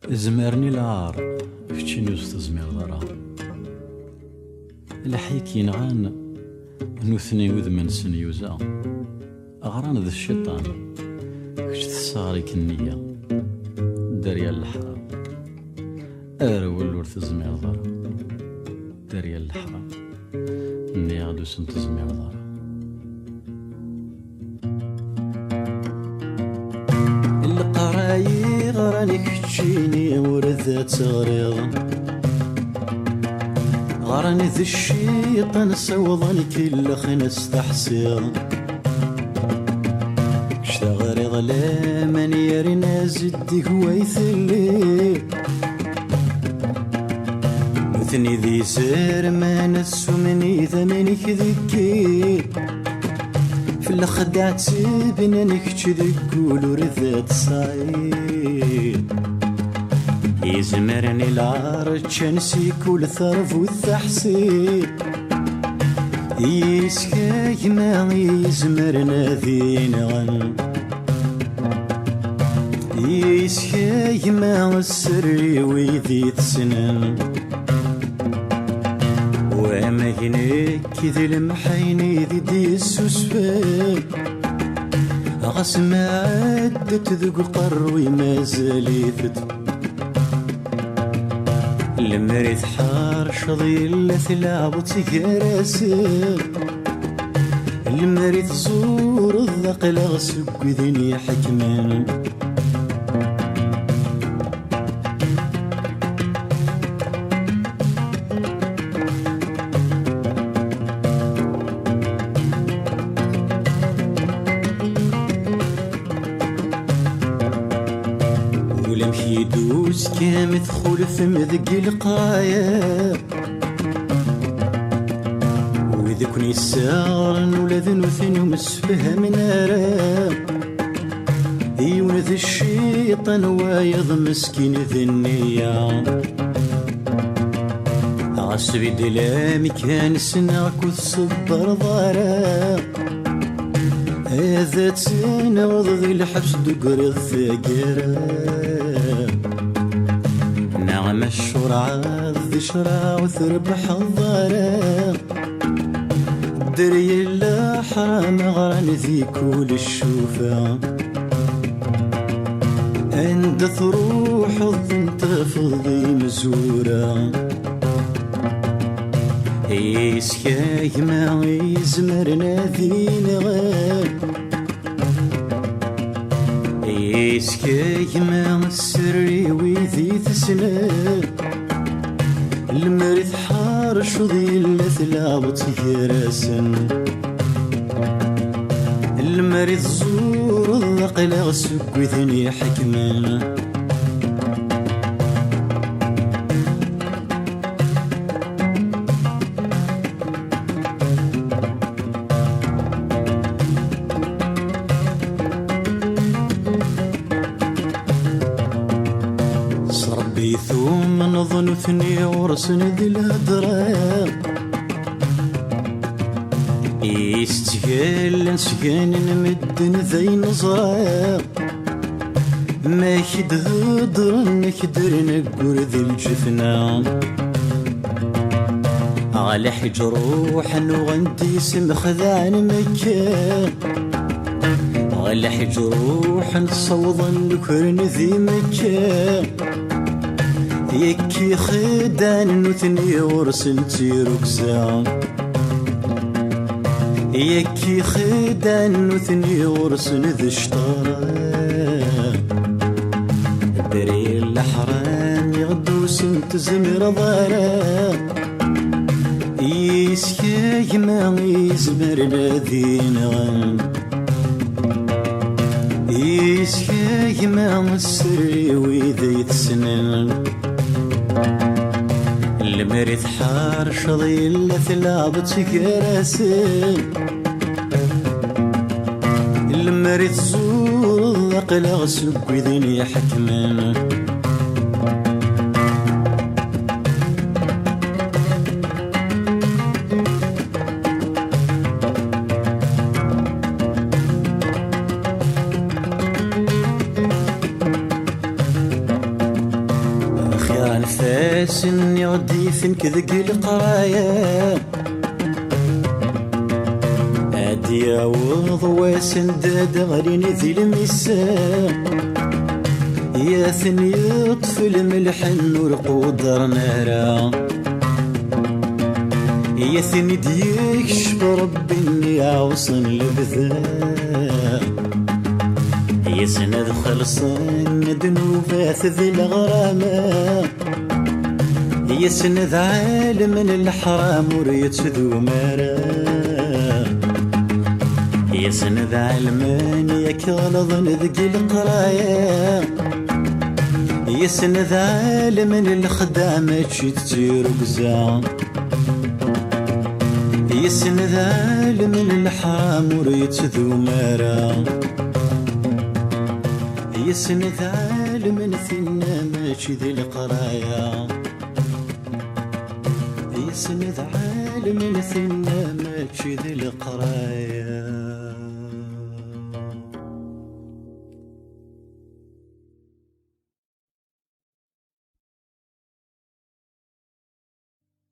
زمرني العار كتشي نوز تزمير ضرا الحيك ينغان نوثني وذمن سنيوزا أغران ذا الشيطان كتش تصاريك النية دريا الحرام أرول ور تزمير ضرا دريا الحرام ني غادو سن تزمير ضرا القراي غراني كتشيني ورذات غريض غراني ذي الشيطان سوضني كل خنس تحسير كشتا غريض لا من يرينا زدي هو يثلي مثني ذي سير ما نسو مني ثمنك ذكي في الخدع تسيبنا نكتش ذكول ورذات صعيد يزمرني العار تشنسي كل ثرف والتحسين يسكاي ما يزمرنا ذي نغن يسكاي ما السري ويذي تسنن وما هناك ذي المحيني ذي دي السوسفان غسم عدت ذوق قروي ما زاليثت المريث حار شضيل ثلاب وتقراسل المريث زور الذق لغسق ذني حكمان يدوس كام تدخل في مذق القايا وذكني السار ولا ذنوثن ومسفه من نارا يون ذي الشيطان وايض مسكين ذي النية عصبي دلامي كان سناك وتصبر ضارا هذا تسنى وضغي الحبس دقر الثقيرة نعم الشرعة ذي شرع وتربح الضارة دري الله حرام غران ذي كل الشوفة عند تروح الظن تفضي مزورة يسكاي ما يزمرنا ذي نغان يسكاي ما السري ويذي تسنى المريث حار شضي الثلاب وتكراسن المريث زور الذق لغسك وذني حكمان ثم نظن ثني ورسن ذي الهدرة يستقل نسكن نمدن ذي نظرة ما كد هدر نكدر نقر ذي الجفنة على حجر روحا وغندي سم خذان مكان على حجر روحا صوضا نكرن ذي مكان يكي خدان نوثني ورسن تيروك زان يكي خدان نوثني ورسن ذي شطارة دري الحرام يغدو سنت زمر ضارة يسكاي ما يزمرنا ذي نغان يسكاي ما السري ويذي تسنن المريث حار شضيل ثلاب تكراسل المريث زور الذق لغسق وذني حكمان نفاس يغدي فينك ذق القرايا عادي عوض واسنداد غريني ذي المساء يا ثني يطفي الملح النور قدر نارا يا ثني ديكش بربي اني عوصن لبذا يا سند خلصن ذنوبات ذي الغرامة يا سند عالم من الحرام وريت ذو مرا يا سند علمان يا كالظن ذقي القرايا يا سند عالم من الخدامة تشتي رقزا يا سند عالم من الحرام وريت ذو مرا يا سند عالم ثنا ماشي ذي القرايا يا سند عالم ثنا ماشي ذي القرايا